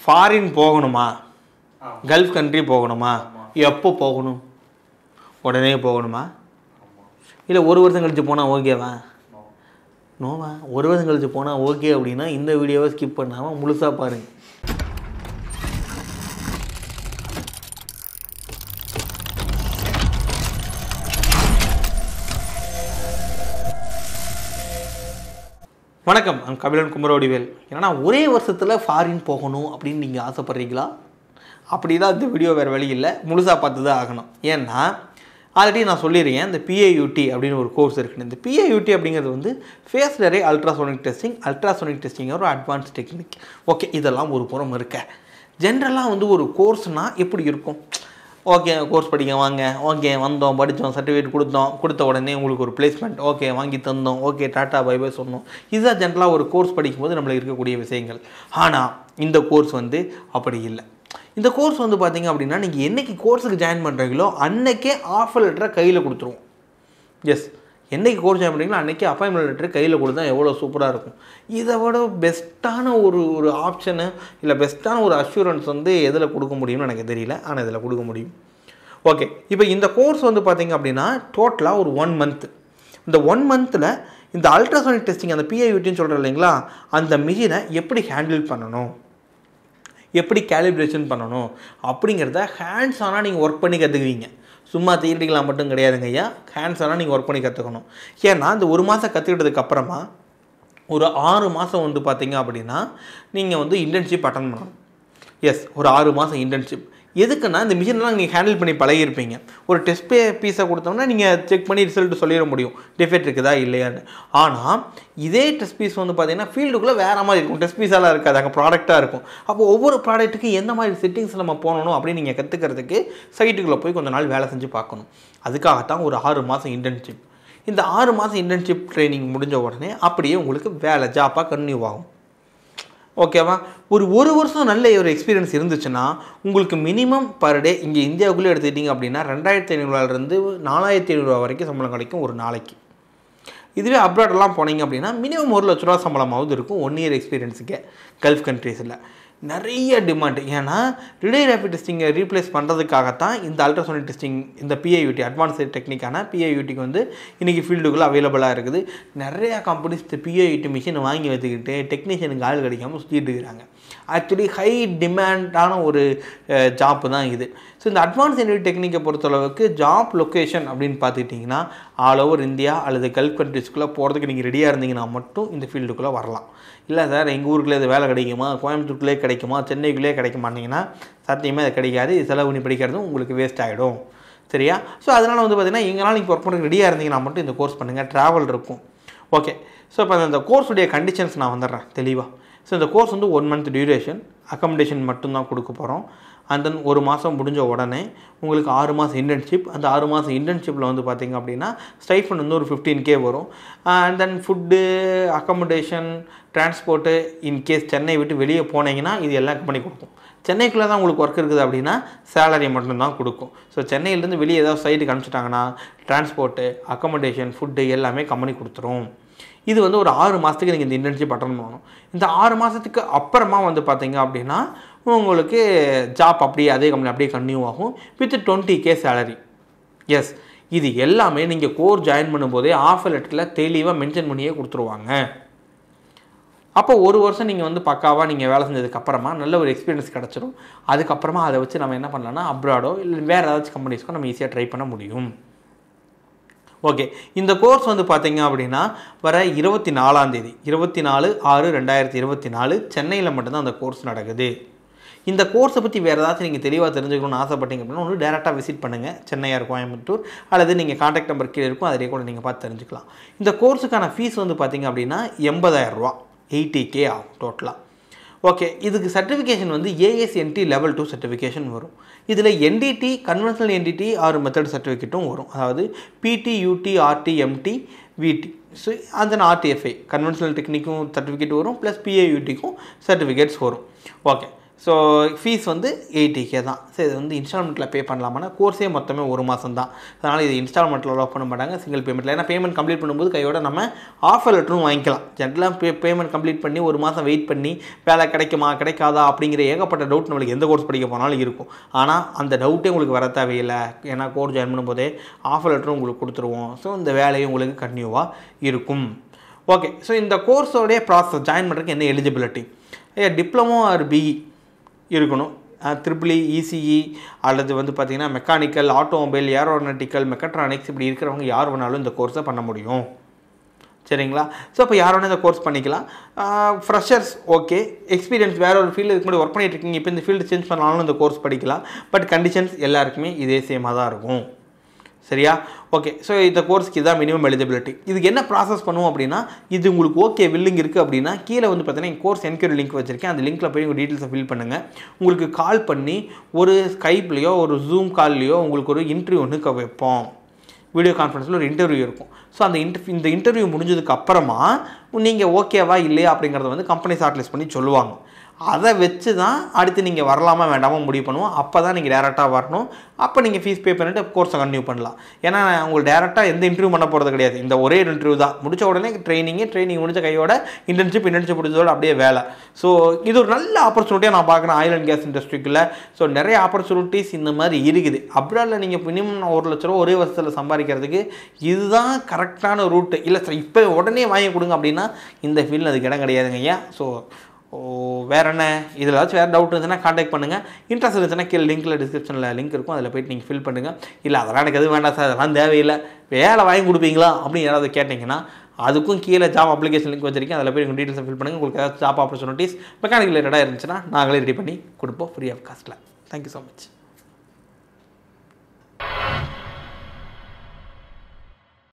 Foreign போகணுமா, gulf country போகணுமா, எப்போ போகணும், உடனே போகணுமா, இல்லை ஒரு வருஷம் கழிச்சு போனால் ஓகேவா? நோவா. ஒரு வருஷம் கழிச்சு போனால் ஓகே அப்படின்னா இந்த வீடியோவை ஸ்கிப் பண்ணாமல் முழுசாக பாருங்கள். வணக்கம், நான் கபிலன் குமரவடிவேல். ஏன்னா ஒரே வருஷத்தில் ஃபாரின் போகணும் அப்படின்னு நீங்கள் ஆசைப்பட்றீங்களா? அப்படி தான் இந்த வீடியோ வேறு வழி இல்லை, முழுசாக பார்த்து தான் ஆகணும். ஏன்னா ஆல்ரெடி நான் சொல்லியிருக்கேன், இந்த PAUT அப்படின்னு ஒரு கோர்ஸ் இருக்குன்னு. இந்த PAUT அப்படிங்கிறது வந்து ஃபேஸ்ட் அரே அல்ட்ராசோனிக் டெஸ்டிங் ஒரு அட்வான்ஸ் டெக்னிக். ஓகே, இதெல்லாம் ஒரு புறம் இருக்க. ஜென்ரலாக வந்து ஒரு கோர்ஸ்னால் எப்படி இருக்கும்? ஓகே, கோர்ஸ் படிக்க வாங்க, ஓகே வந்தோம், படித்தோம், சர்டிஃபிகேட் கொடுத்த உடனே உங்களுக்கு ஒரு பிளேஸ்மெண்ட், ஓகே வாங்கி தந்தோம், ஓகே டாட்டா பை பை சொன்னோம். இதுதான் ஜென்ரலாக ஒரு கோர்ஸ் படிக்கும்போது நம்மளுக்கு இருக்கக்கூடிய விஷயங்கள். ஆனால் இந்த கோர்ஸ் வந்து அப்படி இல்லை. இந்த கோர்ஸ் வந்து பார்த்திங்க அப்படின்னா, நீங்கள் என்றைக்கு கோர்ஸுக்கு ஜாயின் பண்ணுறீங்களோ அன்றைக்கே ஆஃபர் லெட்டரை கையில் கொடுத்துருவோம். எஸ், என்றைக்கு கோர்ஸ் ஜாயின் பண்ணுறீங்களோ அன்றைக்கி அப்பாயின்மெண்ட் லெட்டர் கையில் கொடுத்தா எவ்வளோ சூப்பராக இருக்கும். இதை விட பெஸ்ட்டான ஒரு ஆப்ஷனு இல்லை பெஸ்ட்டான ஒரு அஷூரன்ஸ் வந்து எதில் கொடுக்க முடியும்னு எனக்கு தெரியல, ஆனால் இதில் கொடுக்க முடியும். ஓகே, இப்போ இந்த கோர்ஸ் வந்து பார்த்திங்க அப்படின்னா டோட்டலாக ஒரு 1 மந்த். இந்த 1 மந்தில் இந்த அல்ட்ராசோனிக் டெஸ்டிங், அந்த PAUTன்னு சொல்கிறேன் இல்லைங்களா, அந்த மிஷினை எப்படி ஹேண்டில் பண்ணணும், எப்படி கேலிப்ரேஷன் பண்ணணும் அப்படிங்கிறத ஹேண்ட்ஸ் ஆனால் நீங்கள் ஒர்க் பண்ணி கற்றுக்குவீங்க. சும்மா தியரிட்டிக்கலாக மட்டும் கிடையாதுங்க ஐயா, ஹேண்ட்ஸ் ஆனால் நீங்கள் ஒர்க் பண்ணி கற்றுக்கணும். ஏன்னா இந்த 1 மாதம் கற்றுக்கிட்டதுக்கப்புறமா ஒரு 6 மாதம் வந்து பார்த்திங்க அப்படின்னா நீங்கள் வந்து இன்டர்ன்ஷிப் அட்டன் பண்ணணும். எஸ், ஒரு 6 மாதம் இன்டர்ன்ஷிப். எதுக்குன்னா இந்த மிஷின்லாம் நீங்கள் ஹேண்டில் பண்ணி பழகிருப்பீங்க. ஒரு டெஸ்ட் பீஸை கொடுத்தோம்னா நீங்கள் செக் பண்ணி ரிசல்ட் சொல்லிட முடியும், டிஃபெக்ட் இருக்குதா இல்லையான்னு. ஆனால் இதே டெஸ்ட் பீஸ் வந்து பார்த்திங்கன்னா ஃபீல்டுக்குள்ளே வேறு மாதிரி இருக்கும். டெஸ்ட் பீஸாலாம் இருக்காது, அங்கே ப்ராடக்டாக இருக்கும். அப்போ ஒவ்வொரு ப்ராடக்ட்டுக்கு எந்த மாதிரி செட்டிங்ஸ் நம்ம போகணும் அப்படின்னு நீங்கள் கற்றுக்கிறதுக்கு சைட்டுக்குள்ளே போய் கொஞ்சம் நாள் வேலை செஞ்சு பார்க்கணும். அதுக்காகத்தான் ஒரு 6 மாதம் இன்டர்ன்ஷிப். இந்த 6 மாதம் இன்டர்ன்ஷிப் ட்ரைனிங் முடிஞ்ச உடனே அப்படியே உங்களுக்கு வேலை ஜாப்பாக கன்டினியூ ஆகும். ஓகேவா? ஒரு வருஷம் நல்ல ஒரு எக்ஸ்பீரியன்ஸ் இருந்துச்சுன்னா உங்களுக்கு மினிமம் பர் டே இங்கே இந்தியாவுக்குள்ளே எடுத்துக்கிட்டிங்க அப்படின்னா 2500 4500 வரைக்கும் சம்பளம் கிடைக்கும் ஒரு நாளைக்கு. இதுவே அப்ராடெல்லாம் போனீங்க அப்படின்னா மினிமம் 1 லட்ச ரூபா சம்பளமாவது இருக்கும் 1 இயர் எக்ஸ்பீரியன்ஸுக்கு. கல்ஃப் கண்ட்ரீஸில் நிறைய டிமாண்டு. ஏன்னா ரிலே ரேபிட் டெஸ்டிங்கை ரீப்ளேஸ் பண்ணுறதுக்காகத்தான் இந்த அல்ட்ராசோனிக் டெஸ்டிங், இந்த PAUT அட்வான்ஸ்டு டெக்னிக்கான PAUTக்கு வந்து இன்றைக்கி ஃபீல்டுக்குள்ளே அவைலபிளாக இருக்குது. நிறையா கம்பெனிஸ் இந்த PAUT மிஷின் வாங்கி வச்சுக்கிட்டு டெக்னீஷியனுக்கு ஆள் கிடைக்காமல் சுற்றிட்டு இருக்கிறாங்க. ஆக்சுவலி ஹை டிமாண்டான ஒரு ஜாப்பு தான் இது. ஸோ இந்த அட்வான்ஸ் என்வி டெக்னிக்கை பொறுத்தளவுக்கு ஜாப் லொக்கேஷன் அப்படின்னு பார்த்துக்கிட்டிங்கன்னா ஆல் ஓவர் இந்தியா அல்லது கல்ஃப் கண்ட்ரிஸ்குள்ளே போகிறதுக்கு நீங்கள் ரெடியாக இருந்தீங்கன்னா மட்டும் இந்த ஃபீல்டுக்குள்ளே வரலாம். இல்லை சார் எங்கள் ஊருக்குள்ளே இது வேலை கிடைக்குமா, கோயம்புத்தூருக்குள்ளே கிடைக்குமா, சென்னைக்குள்ளே கிடைக்க மாட்டிங்கன்னா சத்தியமாக அது கிடைக்காது. இது செலவு பண்ணி படிக்கிறதும் உங்களுக்கு வேஸ்ட் ஆகிடும். சரியா? ஸோ அதனால் வந்து பார்த்திங்கன்னா எங்களால் நீங்கள் ஒர்க் பண்ணுறது ரெடியாக இருந்தீங்கன்னா மட்டும் இந்த கோர்ஸ் பண்ணுங்கள். ட்ராவல் இருக்கும். ஓகே, ஸோ இப்போ இந்த கோர்ஸுடைய கண்டிஷன்ஸ் நான் வந்துடுறேன் தெளிவாக. ஸோ இந்த கோர்ஸ் வந்து 1 மந்த் டியூரேஷன், அக்கமடேஷன் மட்டும்தான் கொடுக்க போகிறோம். அண்ட் தென் 1 மாதம் முடிஞ்ச உடனே உங்களுக்கு 6 மாதம் இன்டர்ன்ஷிப். அந்த 6 மாதம் இன்டர்ன்ஷிப்பில் வந்து பார்த்திங்க அப்படின்னா ஸ்டைஃபண்ட் வந்து ஒரு 15K வரும். And then food, accommodation, transport, in case Chennai விட்டு வெளியே போனீங்கன்னா இது எல்லாம் கம்பெனி கொடுக்கும். சென்னைக்குள்ளே தான் உங்களுக்கு ஒர்க் இருக்குது அப்படின்னா சேலரி மட்டும்தான் கொடுக்கும். ஸோ சென்னையிலேருந்து வெளியே ஏதாவது சைட்டுக்கு அனுப்பிச்சிட்டாங்கன்னா டிரான்ஸ்போர்ட்டு, அக்கமடேஷன், ஃபுட்டு எல்லாமே கம்பெனி கொடுத்துரும். இது வந்து ஒரு 6 மாதத்துக்கு நீங்கள் இந்த இன்டர்ன்ஷிப் அட்டன் பண்ணணும். இந்த 6 மாதத்துக்கு அப்புறமா வந்து பார்த்திங்க அப்படின்னா உங்களுக்கு ஜாப் அப்படியே அதே கம்பெனி அப்படியே கன்டினியூ ஆகும் வித் 20K சேலரி. எஸ், இது எல்லாமே நீங்கள் கோர்ஸ் ஜாயின் பண்ணும்போதே ஆஃபர் லெட்டரில் தெளிவாக மென்ஷன் பண்ணியே கொடுத்துருவாங்க. அப்போ 1 வருஷம் நீங்கள் வந்து பக்காவாக நீங்கள் வேலை செஞ்சதுக்கப்புறமா நல்ல ஒரு எக்ஸ்பீரியன்ஸ் கிடச்சிரும். அதுக்கப்புறமா அதை வச்சு நம்ம என்ன பண்ணலாம்னா அப்ராடோ இல்லை வேறு ஏதாச்சும் கம்பெனிஸ்க்கோ நம்ம ஈஸியாக ட்ரை பண்ண முடியும். ஓகே, இந்த கோர்ஸ் வந்து பார்த்திங்க அப்படின்னா வர 24ஆம் தேதி 24/6/2024 சென்னையில் மட்டும்தான் அந்த கோர்ஸ் நடக்குது. இந்த கோர்ஸை பற்றி வேறு ஏதாச்சும் நீங்கள் தெளிவாக தெரிஞ்சுக்கணும்னு ஆசைப்பட்டீங்க அப்படின்னா ஒன்று டேரெக்டாக விசிட் பண்ணுங்கள், சென்னையார் கோயம்புத்தூர், அல்லது நீங்கள் கான்டாக்ட் நம்பர் கீழே இருக்கும், அதிலே கூட நீங்கள் பார்த்து தெரிஞ்சுக்கலாம். இந்த கோர்ஸுக்கான ஃபீஸ் வந்து பார்த்திங்க அப்படின்னா 80,000 ரூபா, 80K ஆகும் டோட்டலாக. ஓகே, இதுக்கு சர்டிஃபிகேஷன் வந்து ASNT லெவல் 2 சர்டிஃபிகேஷன் வரும். இதில் NDT conventional NDT or method சர்டிஃபிகேட்டும் வரும். அதாவது PT, UT, RT, MT, VT. So அந்த RTFI கன்வென்ஷனல் டெக்னிக்கும் சர்டிஃபிகேட் வரும், ப்ளஸ் PAUTக்கும் சர்டிஃபிகேட்ஸ் வரும். ஓகே, ஸோ ஃபீஸ் வந்து 80K தான். சரி, இது வந்து இன்ஸ்டால்மெண்ட்டில் பே பண்ணலாமான்னா கோர்ஸே மொத்தமே 1 மாதம் தான். அதனால் இது இன்ஸ்டால்மெண்ட்டில் அலோவ் பண்ண மாட்டாங்க, சிங்கிள் பேமெண்ட்டில். ஏன்னா பேமெண்ட் கம்ப்ளீட் பண்ணும்போது கையோட நம்ம ஆஃபர் லெட்டரும் வாங்கிக்கலாம். ஜென்ரலாக பேமெண்ட் கம்ப்ளீட் பண்ணி 1 மாதம் வெயிட் பண்ணி வேலை கிடைக்குமா கிடைக்காதா அப்படிங்கிற ஏகப்பட்ட டவுட் நம்மளுக்கு எந்த கோர்ஸ் படிக்க போனாலும் இருக்கும். ஆனால் அந்த டவுட்டே உங்களுக்கு வர தேவையில்லை. ஏன்னா கோர்ஸ் ஜாயின் பண்ணும்போதே ஆஃபர் லெட்டரும் உங்களுக்கு கொடுத்துருவோம். ஸோ இந்த வேலையும் உங்களுக்கு கன்டினியூவாக இருக்கும். ஓகே, ஸோ இந்த கோர்ஸோடைய ப்ராசஸ் ஜாயின் பண்ணுறதுக்கு என்ன எலிஜிபிலிட்டி? டிப்ளமோ ஆர் பிஇ இருக்கணும். ட்ரிபிள் இசிஇ அல்லது வந்து பார்த்திங்கன்னா மெக்கானிக்கல், ஆட்டோமொபைல், ஏரோநாட்டிக்கல், மெக்கட்ரானிக்ஸ் இப்படி இருக்கிறவங்க யார் வேணாலும் இந்த கோர்ஸை பண்ண முடியும். சரிங்களா? ஸோ இப்போ யார் வேணால் இந்த கோர்ஸ் பண்ணிக்கலாம். ஃப்ரெஷர்ஸ் ஓகே, எக்ஸ்பீரியன்ஸ் வேறு ஒரு ஃபீல்டு இதுக்கு முன்னாடி ஒர்க் பண்ணிட்டு இருக்கீங்க, இப்போ இந்த ஃபீல்டு சேஞ்ச் பண்ணாலும் இந்த கோர்ஸ் படிக்கலாம். பட் கண்டிஷன்ஸ் எல்லாருக்குமே இதே சேமாக தான் இருக்கும். சரியா? ஓகே, ஸோ இந்த கோர்ஸ்க்கு இதான் மினிமம் எலிஜிபிலிட்டி. இதுக்கு என்ன ப்ராசஸ் பண்ணுவோம் அப்படின்னா, இது உங்களுக்கு ஓகே வில்லிங் இருக்குது அப்படின்னா கீழே வந்து பார்த்தீங்கன்னா கோர்ஸ் என்கொயரி லிங்க் வச்சுருக்கேன். அந்த லிங்க்கில் போய் உங்கள் டீட்டெயில்ஸை ஃபில் பண்ணுங்கள். உங்களுக்கு கால் பண்ணி ஒரு ஸ்கைப்லேயோ ஒரு ஜூம் கால்லையோ உங்களுக்கு ஒரு இன்டர்வியூ ஒன்று வைப்போம். வீடியோ கான்ஃபரன்ஸில் ஒரு இன்டர்வியூ இருக்கும். ஸோ அந்த இந்த இன்டர்வியூ முடிஞ்சதுக்கு அப்புறமா நீங்கள் ஓகேவா இல்லையா அப்படிங்கிறத வந்து கம்பெனி ஷார்ட்லிஸ்ட் பண்ணி சொல்லுவாங்க. அதை வச்சு தான் அடுத்து நீங்கள் வரலாமா வேண்டாமா முடிவு பண்ணுவோம். அப்போ தான் நீங்கள் டேரெக்டாக வரணும். அப்போ நீங்கள் ஃபீஸ் பே பண்ணிவிட்டு கோர்ஸை கன்டினியூ பண்ணலாம். ஏன்னா உங்களுக்கு டேரெக்டாக எந்த இன்டர்வியூ பண்ண போகிறது கிடையாது. இந்த ஒரே இன்டர்வியூ தான். முடிச்ச உடனே ட்ரைனிங் முடிஞ்ச கையோட இன்டர்ன்ஷிப் முடிஞ்சதோட அப்படியே வேலை. ஸோ இது ஒரு நல்ல ஆப்பர்ச்சுனிட்டியாக நான் பார்க்குறேன் ஆயில் அண்ட் கேஸ் இண்டஸ்ட்ரிக்குள்ள. ஸோ நிறைய ஆப்பர்ச்சுனிட்டிஸ் இந்த மாதிரி இருக்குது. அப்படிலாம் நீங்கள் மினிமம் 1 லட்ச ரூபா ஒரே வருஷத்தில் சம்பாதிக்கிறதுக்கு இதுதான் கரெக்டான ரூட்டு. இல்லை சார் இப்போ உடனே வாங்கி கொடுங்க அப்படின்னா இந்த ஃபீல்டில் அதுக்கு இடம் கிடையாதுங்க ஐயா. ஸோ வேறு என்ன, இதில் ஏதாச்சும் வேறு டவுட் இருந்துச்சுன்னா காண்டாக்ட் பண்ணுங்கள். இன்ட்ரெஸ்ட் இருந்துச்சுன்னா கீழே லிங்க்கில் டிஸ்கிரிப்ஷனில் லிங்க் இருக்கும், அதில் போய்ட்டு நீங்கள் ஃபில் பண்ணுங்கள். இல்லை அதெல்லாம் எனக்கு எதுவும் வேண்டாம் சார், அதெல்லாம் தேவையில்லை, வேலை வாங்கி கொடுப்பீங்களா அப்படின்னு யாராவது கேட்டிங்கன்னா அதுக்கும் கீழே ஜாப் அப்ளிகேஷன் லிங்க் வச்சிருக்கேன். அதில் போய் உங்கள் டீட்டெயில்ஸை ஃபில் பண்ணுங்கள். உங்களுக்கு ஏதாவது ஜாப் ஆப்பர்ச்சுனிட்டிஸ் மெக்கானிக்கல் ரிலேட்டடாக இருந்துச்சுன்னா நாங்களே ரெடி பண்ணி கொடுப்போம் ஃப்ரீ ஆஃப் காஸ்ட்டில். Thank you so much.